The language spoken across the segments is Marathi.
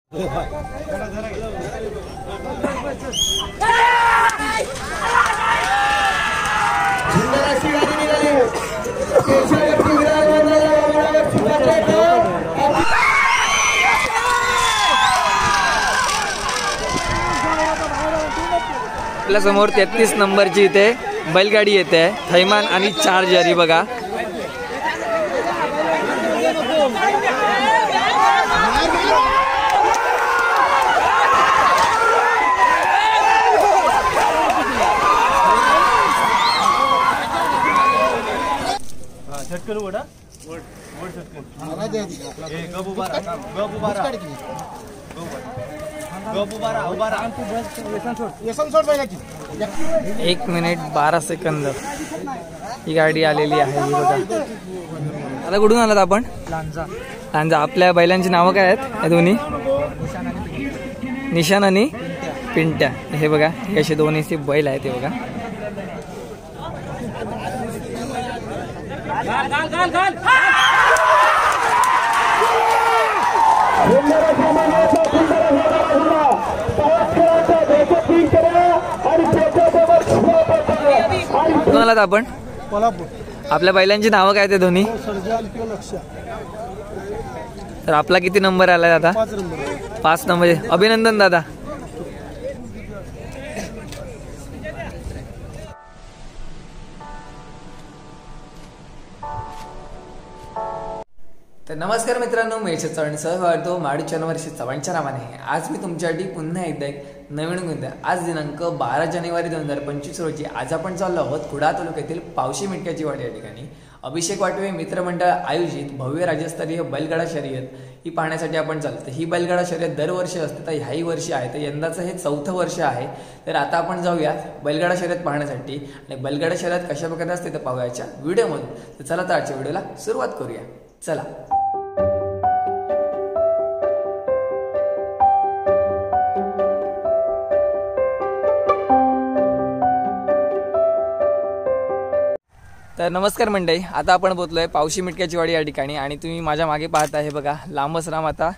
आपल्या समोर 33 नंबरची इथे बैलगाडी येते, थैमान आणि चार्जर ही बघा। एक मिनिट 12 सेकंद ही गाडी आलेली आहे ही बघा। आता कुठून आलात आपण? लांजा। आपल्या बैलांची नावं काय आहेत या दोन्ही? निशान आणि पिंट्या। हे बघा हे असे दोन्ही बैल आहेत हे बघा। कुठून आलात आपण? आपल्या बैलांची नावं काय ते दोन्ही? तर आपला किती नंबर आलाय आता? 5 नंबर। अभिनंदन दादा। तर नमस्कार मित्रांनो, मी यशवंत चव्हाण सहभारतो माडू चॅनलवरशी चव्हाणच्या नावाने। आज मी तुमच्यासाठी पुन्हा एकदा एक नवीन गुंड। आज दिनांक 12 जानेवारी 2025 रोजी आज आपण चाललो आहोत कुडाळ तालुक्यातील पावशी मिटक्याची वाडी या ठिकाणी अभिषेक वाटवे मित्रमंडळ आयोजित भव्य राज्यस्तरीय बैलगाडा शर्यत ही पाहण्यासाठी आपण चालतो। ही बैलगाडा शर्यत दरवर्षी असते, तर ह्याही वर्षी आहे, तर यंदाचं हे 4थं वर्ष आहे। तर आता आपण जाऊया बैलगाडा शर्यत पाहण्यासाठी आणि बैलगाडा शर्यत कशा प्रकारे असते ते पाहूयाच्या व्हिडिओमधून। तर चला तर आजच्या व्हिडिओला सुरुवात करूया, चला। तर नमस्कार मंडळी, आता आपण पोहोचलोय पावशी मिटक्याची वाडी या ठिकाणी आणि तुम्ही माझ्या मागे पाहता हे बघा लांबच लांब आता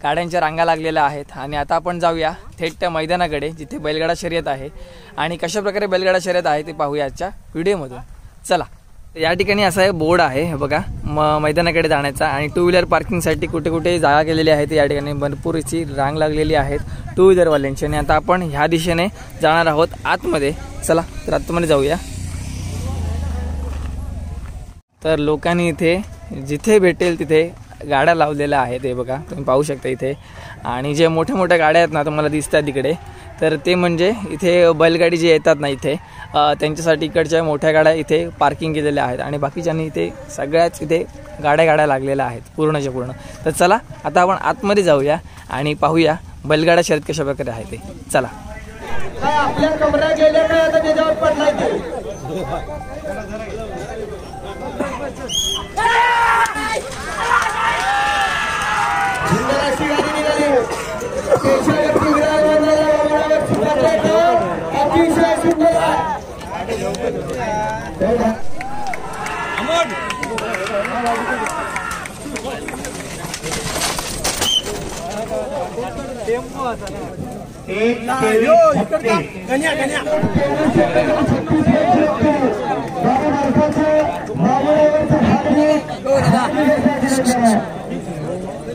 गाड्यांच्या रांगा लागलेल्या आहेत। आणि आता आपण जाऊया थेट त्या मैदानाकडे जिथे बैलगाडा शर्यत आहे आणि कशा प्रकारे बैलगाडा शर्यत आहे ते पाहूया आजच्या व्हिडिओमधून, चला। या ठिकाणी असा एक बोर्ड आहे हे बघा मैदानाकडे जाण्याचा आणि 2 व्हीलर पार्किंगसाठी कुठे कुठे जागा केलेली आहे। या ठिकाणी भरपूर अशी रांग लागलेली आहेत 2 व्हीलरवाल्यांची आणि आता आपण ह्या दिशेने जाणार आहोत आतमध्ये, चला तर आतमध्ये जाऊया। तर लोकांनी इथे जिथे भेटेल तिथे गाड्या लावलेल्या आहेत हे बघा तुम्ही पाहू शकता इथे। आणि जे मोठ्या मोठ्या गाड्या आहेत ना तुम्हाला दिसतात तिकडे, तर ते म्हणजे इथे बैलगाडी जे येतात ना इथे त्यांच्यासाठी इकडच्या मोठ्या गाड्या इथे पार्किंग केलेल्या आहेत आणि बाकीच्यांनी इथे सगळ्याच इथे गाड्या लागलेल्या आहेत पूर्णच्या पूर्ण। तर चला आता आपण आतमध्ये जाऊया आणि पाहूया बैलगाडा शर्यत कशा प्रकारे आहे ते, चला। आपल्या कमरा गेल्या काय आता त्याच्यावर पडलाय ते अशी गाडी निघाली केशवरती अतिशय सुंदर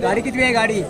गाडी किती आहे? गाडी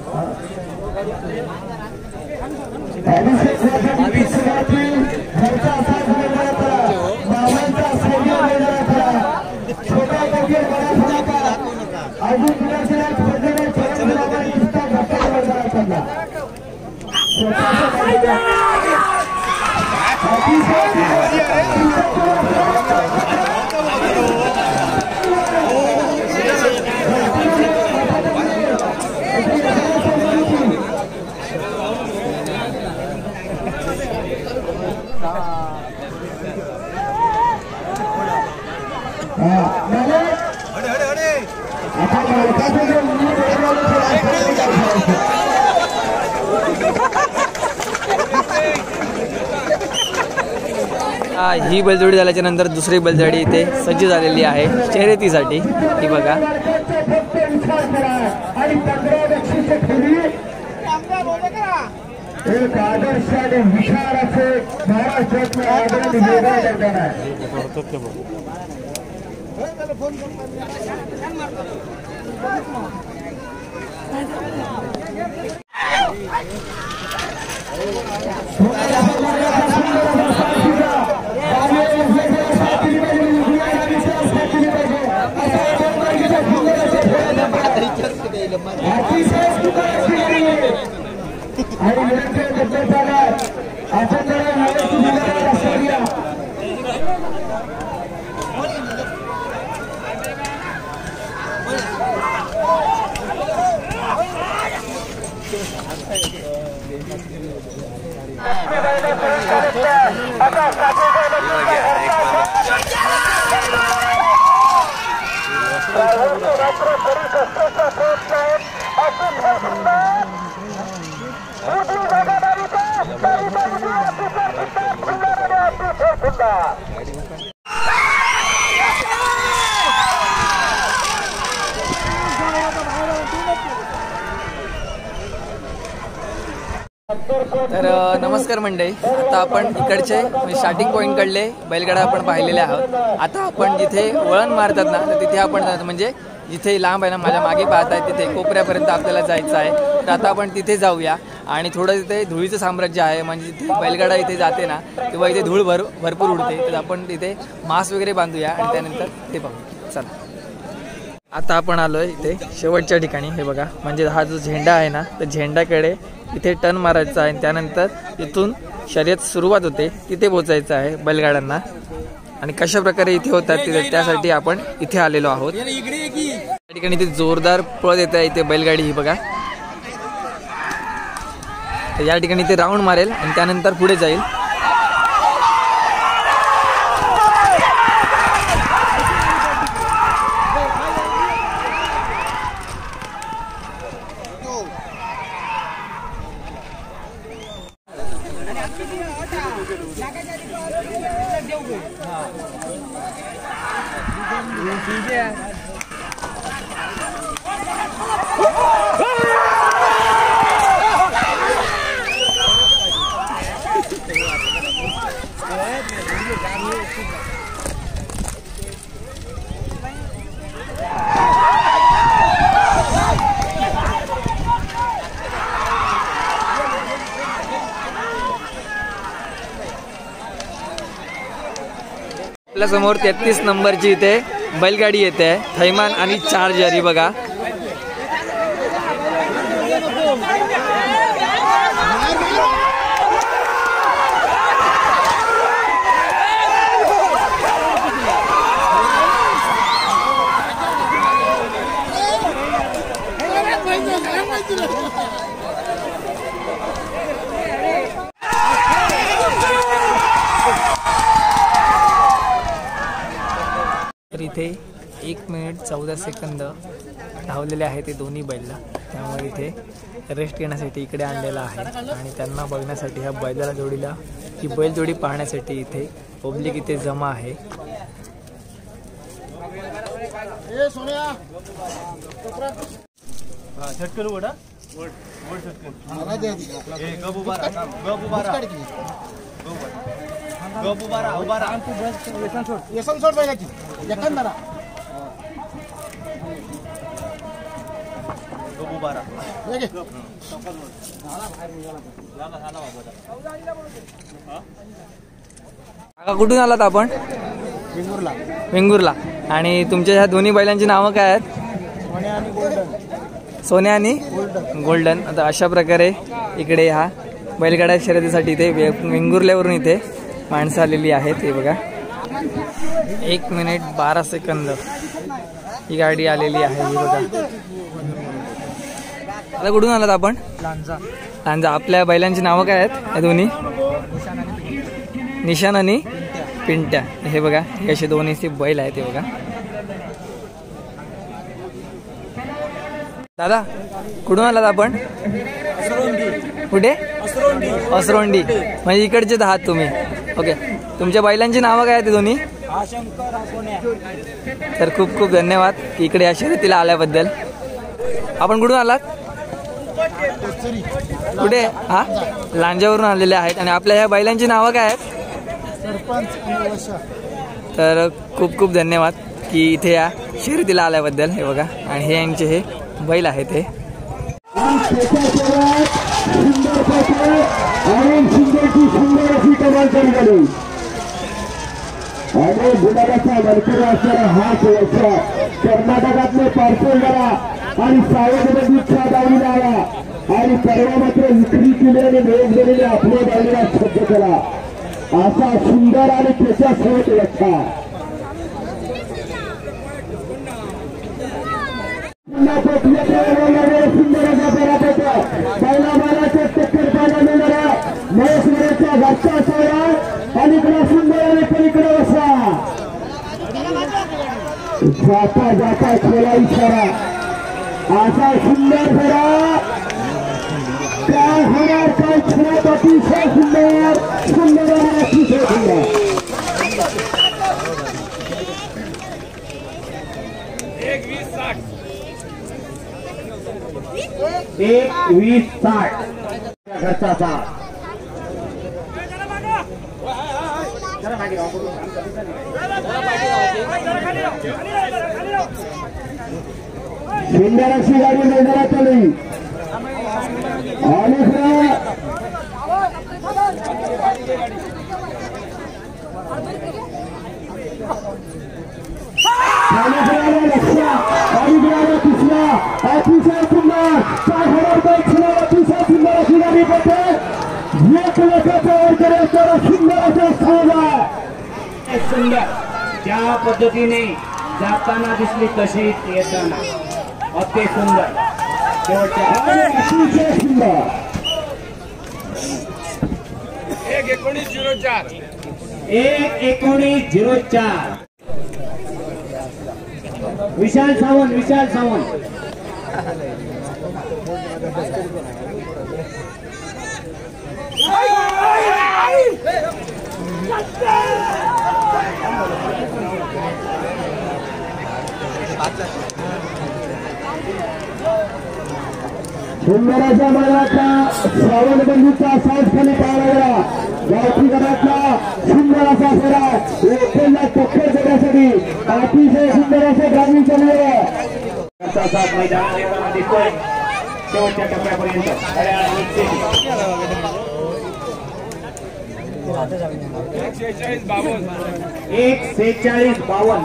ही बैलजोडी झाल्याच्या नंतर दुसरी बैलजोडी इथे सज्ज झालेली आहे शर्यतीसाठी, ही बघा। एक आदर्श आणि विशाल असे महाराष्ट्रातले आदरणीय मैदान मैदान आहे. आणि निरंतर गद्दार आपण जरा तर नमस्कार मंडळी, आता आपण इकडचे म्हणजे स्टार्टिंग पॉईंट कडले बैलगाडा आपण पाहिलेले आहोत. आता आपण जिथे वळण मारतात ना, तर तिथे आपण म्हणजे जिथे लांब आहे ना, माझ्या मागे पाहत आहे तिथे कोपऱ्यापर्यंत आपल्याला जायचं आहे. तर आता आपण तिथे जाऊया आणि थोडं तिथे धुळीचं साम्राज्य आहे. म्हणजे जिथे बैलगाडा इथे जाते ना, तेव्हा इथे धूळ भरपूर उडते. तर आपण तिथे मास्क वगैरे बांधूया आणि त्यानंतर ते पाहू. चला, आता आपण आलोय इथे शेवटच्या ठिकाणी. हे बघा, म्हणजे हा जो झेंडा आहे ना, तर झेंड्याकडे इथे टर्न मारायचा आहे. त्यानंतर इथून शर्यत सुरुवात होते, तिथे पोहोचायचं आहे बैलगाड्यांना. आणि कशा प्रकारे इथे होतात त्यासाठी आपण इथे आलेलो आहोत. या ठिकाणी इथे जोरदार पळत येत आहे इथे बैलगाडी ही बघा. तर या ठिकाणी इथे राऊंड मारेल आणि त्यानंतर पुढे जाईल. आपल्या समोर 33 नंबरची इथे बैलगाडी येते, थैमान आणि चार्जर ही बघा. तर इथे 1 मिनिट 14 सेकंद धावलेले आहे ते दोन्ही बैल. त्यामुळे इथे रेस्ट घेण्यासाठी इकडे आणलेला आहे आणि त्यांना बघण्यासाठी ह्या बैलाला जोडीला ही बैलजोडी पाहण्यासाठी इथे पब्लिक इथे जमा आहे. कुठून आलात आपण? वेंगुर्ला. आणि तुमच्या ह्या दोन्ही बैलांची नावं काय आहेत? सोन्या आणि गोल्डन. आता अशा प्रकारे इकडे हा बैलगाड्या शर्यतीसाठी इथे वेंगुर्ल्यावरून इथे माणसं आलेली आहेत. हे बघा, 1 मिनिट 12 सेकंद ही गाडी आलेली आहे. ही बघा. आता कुठून आलात आपण? लांजा. आपल्या बैलांची नावं काय आहेत या दोन्ही? निशान आणि पिंट्या. हे बघा, हे असे दोन्ही बैल आहेत. हे बघा. दादा कुठून आलात आपण? कुठे? असरोंडी. म्हणजे इकडचेच आहात तुम्ही? ओके. तुमच्या बैलांची नावं काय आहेत दोन्ही? तर खूप खूप धन्यवाद की इकडे या शर्यतीला आल्याबद्दल. आपण कुठून आलात? कुठे? हा, लांजावरून आलेले आहेत. आणि आपल्या ह्या बैलांची नावं काय आहेत? तर खूप खूप धन्यवाद की इथे या शर्यतीला आल्याबद्दल. हे बघा, आणि हे यांचे हे बैल आहेत. हे आणि गुलाबाचा वरकरी असणारा हा शेवटचा कर्नाटकातले पार्सल करा आणि सावधगिरीच्या दावणीला आला आणि परवा मात्र विक्री केलेले वेग दिलेले आपल्या दावणीला सज्ज करा. असा सुंदर आणि त्याच्या सोबत लक्षा सुंदर असा पराभव पहिला बालाच्या टक्कर पाहायला मिळणारा महेश्वराच्या घरचा सोहळा अलीकडे सुंदर आणि पलीकडे असा जाता जाता खेळा इशारा असा सुंदर फेरा काय होणार काय खेळत अतिशय सुंदर सुंदर आणि अतिशय सुंदर. 1:20:60 घरचा साथ सुंदराची गाडी मैदानात आली आणि तिसरा अतिशय सुंदर काय होणार काय खेळ अतिशय सुंदर अशी गाडी पडते. एक लाखाचा वरकरी असणारा सुंदर असा सावला सुंदर ज्या पद्धतीने जाताना दिसली तशीच येताना अति सुंदर अतिशय सुंदर. 1:19:04 विशाल सावंत सुंदराच्या मैदानाचा सावंतबंदीचा साजखाली पाहायला गेला. गावठी गटातला सुंदर असा फेरा ओपनला टक्कर देण्यासाठी अतिशय सुंदर असं ग्रामीण चालू आहे. मैदानात येताना दिसतोय शेवटच्या टप्प्यापर्यंत 1:46:52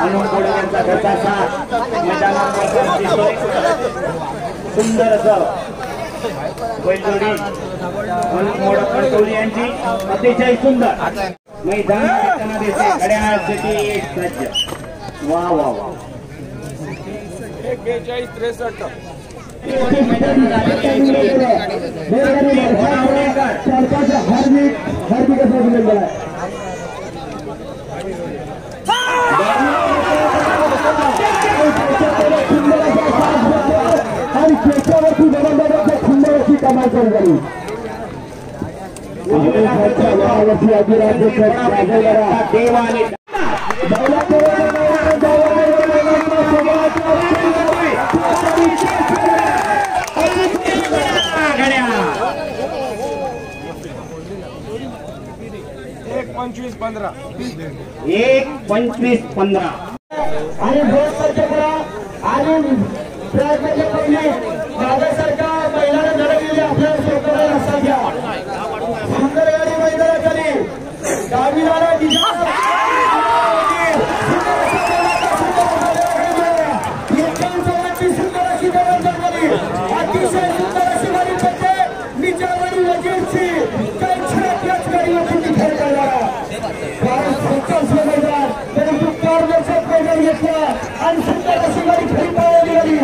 अनुप मोडक यांचा घरचा साथ मैदानात दिसतोय. सुंदर असं बैलजोडी अनुप मोडक कणकवली यांची अतिशय सुंदर मैदानात येताना दिसते. घड्याळ शेती एक सज्ज. वा वा वा 1:42:63 हार्दिक अभिनंदन आहे. आणि त्याच्यावरती जबाबदारीच्या सुंदरची कमाल करून झाली. देवाने एक 25-15 आणि आणि माझ्यासारखा महिलांना लढवलेली आपल्या सरकारला लक्षात घ्या. सुंदर गाडी मैदानात आली. डावीवाला सुंदर अशी गवंजन झाली. अतिशय सुंदर अशी गाडी पडते. निजामानी लगेचची काही त्याच गाडीवरती खेळ करणारा कारण फोकस मैदान परंतु पारदर्शक मैदान घेतला आणि सुंदर अशी गाडी खेळी पाहायला गेली.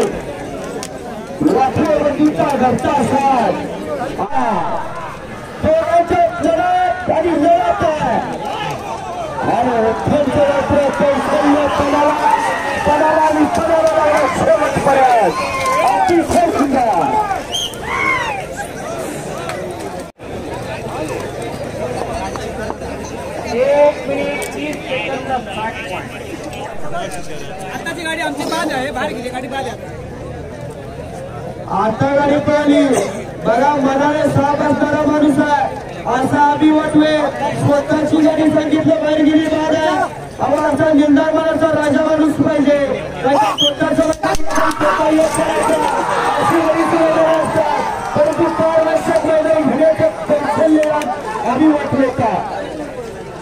राष्ट्रवादीचा घरचा साथ दोघांच्या लढत आणि लढत आहे आणि पणाला आणि पणाला लागला शेवटपर्यंत अतिशय सुंदर. एक फक्त 60 पॉईंट. आताची गाडी आमची बाद आहे, बाहेर गेली गाडी बाद आहे. आता गाडी पळाली बघा, मनाने साथ असणारा माणूस आहे असा आम्ही वाटवे. स्वतःची गाडी सांगितलं बाहेर गेली बाद आहे. अहो असा निर्धार मनाचा राजा माणूस पाहिजे. परंतु 4 वर्षात मैदान घेण्याचं कौशल्य आम्ही वाटले का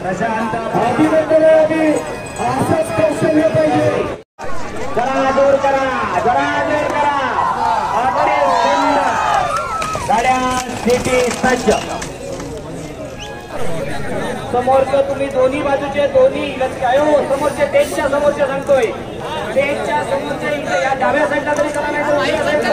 प्रशांत अभिनंदन. असंच कौशल्य पाहिजे. जरा जोर करा, जरा जोर करा. अगदी सुंदर गाड्या स्थिती सज्ज. समोरचं तुम्ही दोन्ही बाजूचे दोन्ही काय हो, समोरचे टेनच्या समोरचे सांगतोय, टेनच्या समोरचे इथे या डाव्या साईडला तरी करा, नाही तर उजव्या साईडला.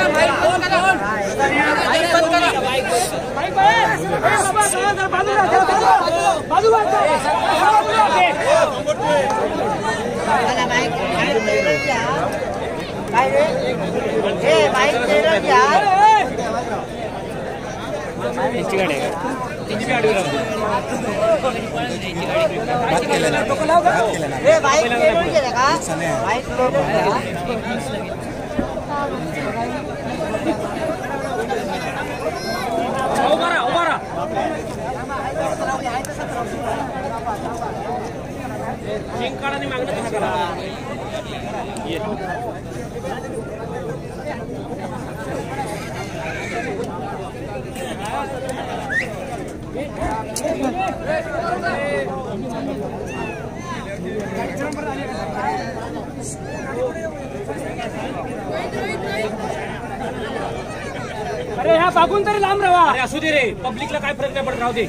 अरे ह्या बागून तरी लांब राहा. अरे असू दे रे, पब्लिकला काय फरक नाही पडत, राहू दे.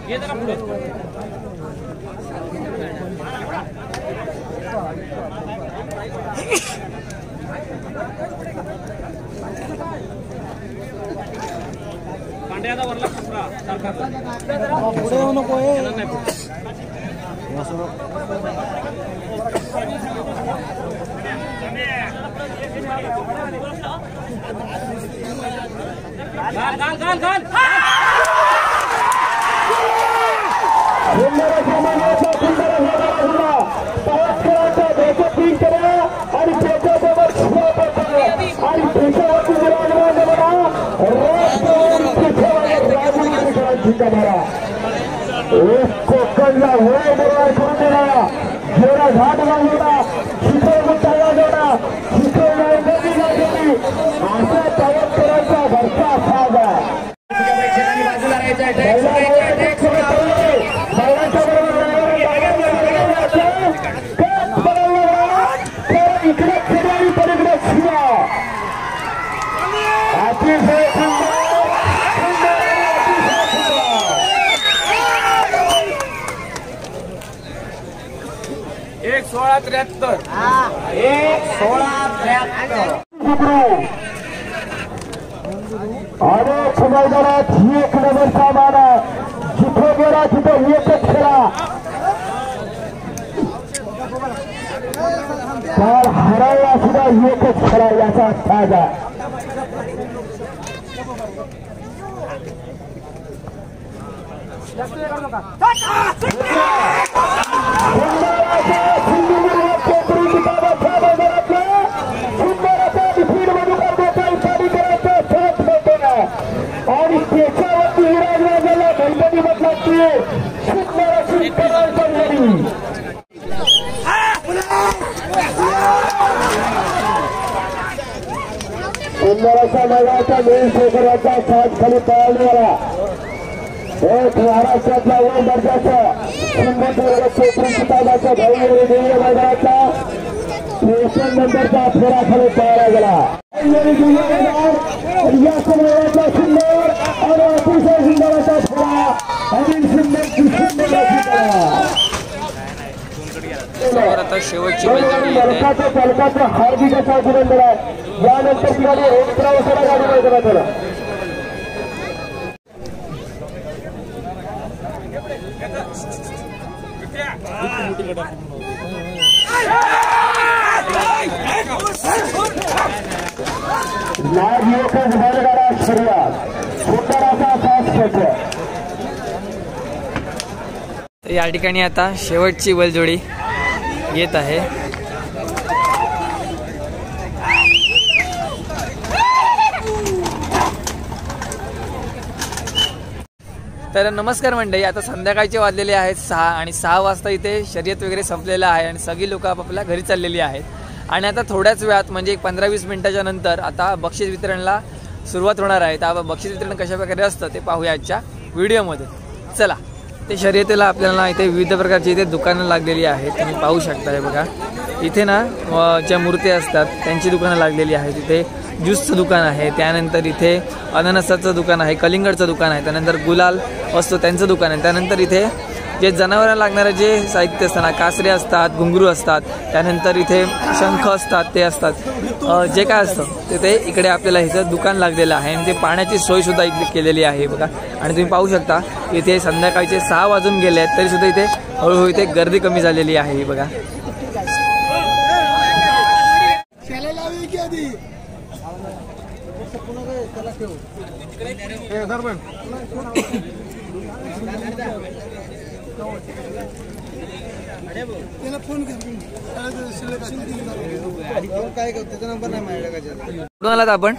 ये जरा पुढे. पांड्याचा वरला कपडा सारखा पुढे येऊ नको. घाल घाल घाल घाल. आणि त्याच्यासोबत कोकणला होय बरोबर करून देणार. जेवढा घाट लागला शिखर मुद्दा जोडा, शिखर नाही असा तवत्करांचा भरसा साज आहे. बाजूला राहायचं. इकडे खेळाडी पलीकडे शिवा अतिशय 1:16:73. 1:16:73. अनेक मैदानात ही एक नंबरचा माना जिथे गेला तिथे एकच खेळा. तर हरायला सुद्धा एकच खेळा याचा फायदा. आणि त्याच्यावरती विराजवाजाला मैदानी म्हटला की सुंदर अशी पडली. सुंदर अशा मैदानाचा मेन शेखराचा साथ खाली पळालेला एक महाराष्ट्रातला व दर्जाचा सुंदर चौथी किताबाचा भव्य देवीय मैदानाचा स्टेशन नंबरचा फेरा खाली पळाला गेला. या समयाचा सुंदर आणि अतिशय सुंदर असा फेरा आणि आता शेवटची बैलगाडी येते. चालकाचं हार्दिक असं अभिनंदन आहे. यानंतर ती गाडी रोड प्रवासाला गाडी मैदानात आला. बैलगाडा सुरुवात सुंदर असा फास्ट या ठिकाणी आता शेवटची बैलजोडी येत आहे. तर नमस्कार मंडळी, आता संध्याकाळचे वाजलेले आहेत 6 आणि 6 वाजता इथे शर्यत वगैरे संपलेलं आहे आणि सगळी लोक आपापल्या घरी चाललेली आहेत. आणि आता थोड्याच वेळात म्हणजे 15-20 मिनिटाच्या नंतर आता बक्षीस वितरणला सुरुवात होणार आहे. तर बक्षीस वितरण कशाप्रकारे असतं ते पाहूया आजच्या व्हिडिओमध्ये. चला. ते शर्यतीला आपल्याला इथे विविध प्रकारची इथे दुकानं लागलेली आहेत. तुम्ही पाहू शकता. हे बघा इथे ना ज्या मूर्ती असतात त्यांची दुकानं लागलेली आहेत. इथे ज्यूसचं दुकान आहे, त्यानंतर इथे अननसाचं दुकान आहे, कलिंगडचं दुकान आहे, त्यानंतर गुलाल असतो त्यांचं दुकान आहे, त्यानंतर इथे जे जनावरांना लागणारं जे साहित्य असताना कासरे असतात, घुंगरू असतात, त्यानंतर इथे शंख असतात, ते असतात, जे काय असतं ते इकडे आपल्याला इथं दुकान लागलेलं आहे. आणि ते पाण्याची सोयसुद्धा इथे केलेली आहे बघा. आणि तुम्ही पाहू शकता इथे संध्याकाळचे 6 वाजून गेले आहेत तरीसुद्धा इथे हळूहळू इथे गर्दी कमी झालेली आहे बघा. कुठून आलात आपण?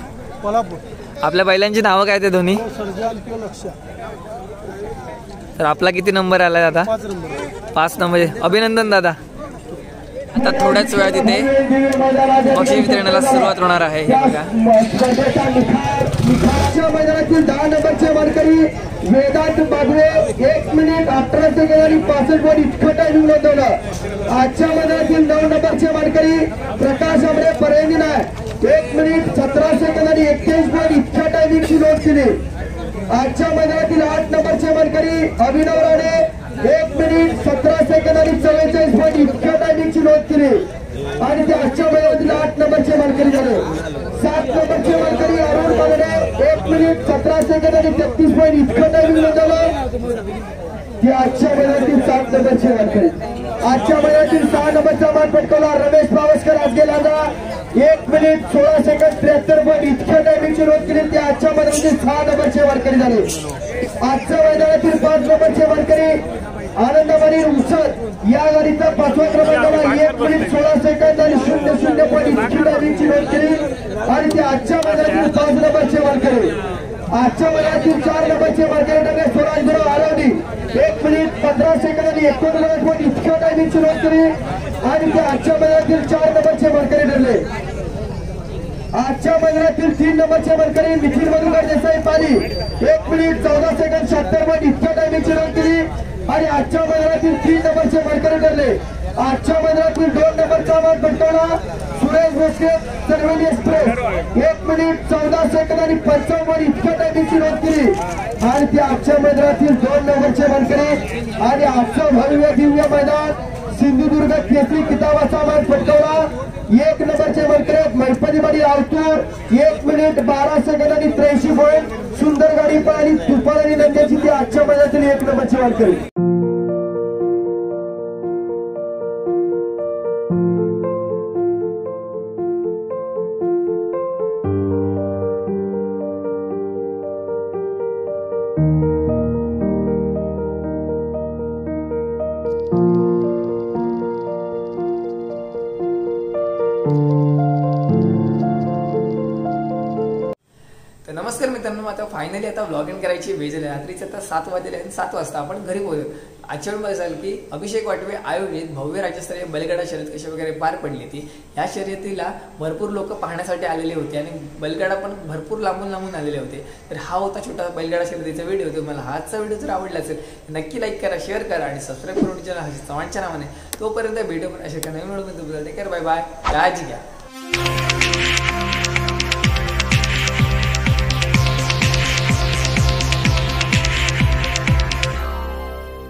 आपल्या बैलांची नावं काय ते दोन्ही? तर आपला किती नंबर आलाय आता? 5 नंबर. अभिनंदन दादा. आता थोड्याच वेळात इथे बक्षीस वितरणाला सुरुवात होणार आहे. हे बघा मैदानातील 10 नंबरचे मानकरी वेदांत बागवे 1 मिनिट 18 सेकंद आणि 65 वर इतकं टायमिंग नोंदवलं. आजच्या मैदानातील 9 नंबरचे मानकरी प्रकाश आमरे पर्यायी नाही 1 मिनिट 17 सेकंद आणि 21 वर इतक्या टायमिंगची नोंद केली. आजच्या मैदानातील 8 नंबरचे मानकरी अभिनव राणे 1 मिनिट 17 सेकंद आणि 44 वर इतक्या टायमिंगची नोंद केली. आणि ते आजच्या मैदानातील 8 नंबरचे मानकरी झाले. 7 नंबरचे मानकरी अरुण बागडे 1 मिनिट 17 सेकंद आणि 33 वर इतकं टायमिंग नोंदवलं. ते आजच्या मैदानातील 7 नंबरचे मानकरी. आजच्या मैदानातील 6 नंबरचा मान पटकवला रमेश पावसकर आज गेला 1 मिनिट 16 सेकंद 73 वर इतक्या टायमिंगची नोंद केली. ते आजच्या मैदानातील 6 नंबरचे मानकरी झाले. आजच्या मैदानातील 5 नंबरचे मानकरी आनंदमणी उचल या गाडीचा 5वा क्रमांकाला 1 मिनिट 16 सेकंद आणि 00 वर इतकी टायमिंगची नोंद केली. आणि ते आजच्या मैदानातील 5 नंबरचे मानकरी. आजच्या मैदानातील 4 नंबरचे मानकरी स्वराजराव आरवडी 1 मिनिट 15 सेकंद आणि 19 वर इतक्या टायमिंगची नोंद केली. आणि ते आजच्या मैदानातील 4 नंबरचे मानकरी ठरले. आजच्या मैदानातील 3 नंबरचे मानकरी निखिल मधुकर देसाई पाली 1 मिनिट 14 सेकंद 76 वर इतक्या टायमिंगची नोंद केली. आणि आजच्या मैदानातील 3 नंबरचे मानकरी ठरले. आजच्या मैदानातील 2 नंबरचा मान पटकावला सुरेश भोसले सर्वेली एक्सप्रेस 1 मिनिट 14 सेकंद आणि 55 वर इतक्या टायमिंगची नोंद केली. आणि ते आजच्या मैदानातील 2 नंबरचे मानकरी. आणि आजचं भव्य दिव्य मैदान सिंधुदुर्ग केसरी किताबाचा मान पटकावला 1 नंबरचे मानकरी मैपदीवाडी आवतूर 1 मिनिट 12 सेकंद आणि 83 पॉईंट. सुंदर गाडी पाहिली तुफान आणि नंद्याची ती आजच्या मैदानातील 1 नंबरचे मानकरी. तर नमस्कार मित्रांनो, आता फायनली आता व्लॉगिंग करायची वेळ झाली. रात्रीचे आता 7 वाजले आणि 7 वाजता आपण घरी पोहोचलो. आजच्या वेळी असेल की अभिषेक वाटवे आयोजित भव्य राज्यस्तरीय बैलगाडा शर्यत कशा वगैरे पार पडली ती. या शर्यतीला भरपूर लोक पाहण्यासाठी आलेले होते आणि बैलगाडा पण भरपूर लांबून लांबून आलेले होते. तर हा होता छोटा बैलगाडा शर्यतीचा व्हिडिओ. तुम्हाला हाचा व्हिडिओ जर आवडला असेल नक्की लाईक करा, शेअर करा आणि सबस्क्राईब करून चॅनल चव्हाणच्या नावाने. तोपर्यंत भेटू पण अशा नवीन video. Take care, bye bye, काळजी घ्या.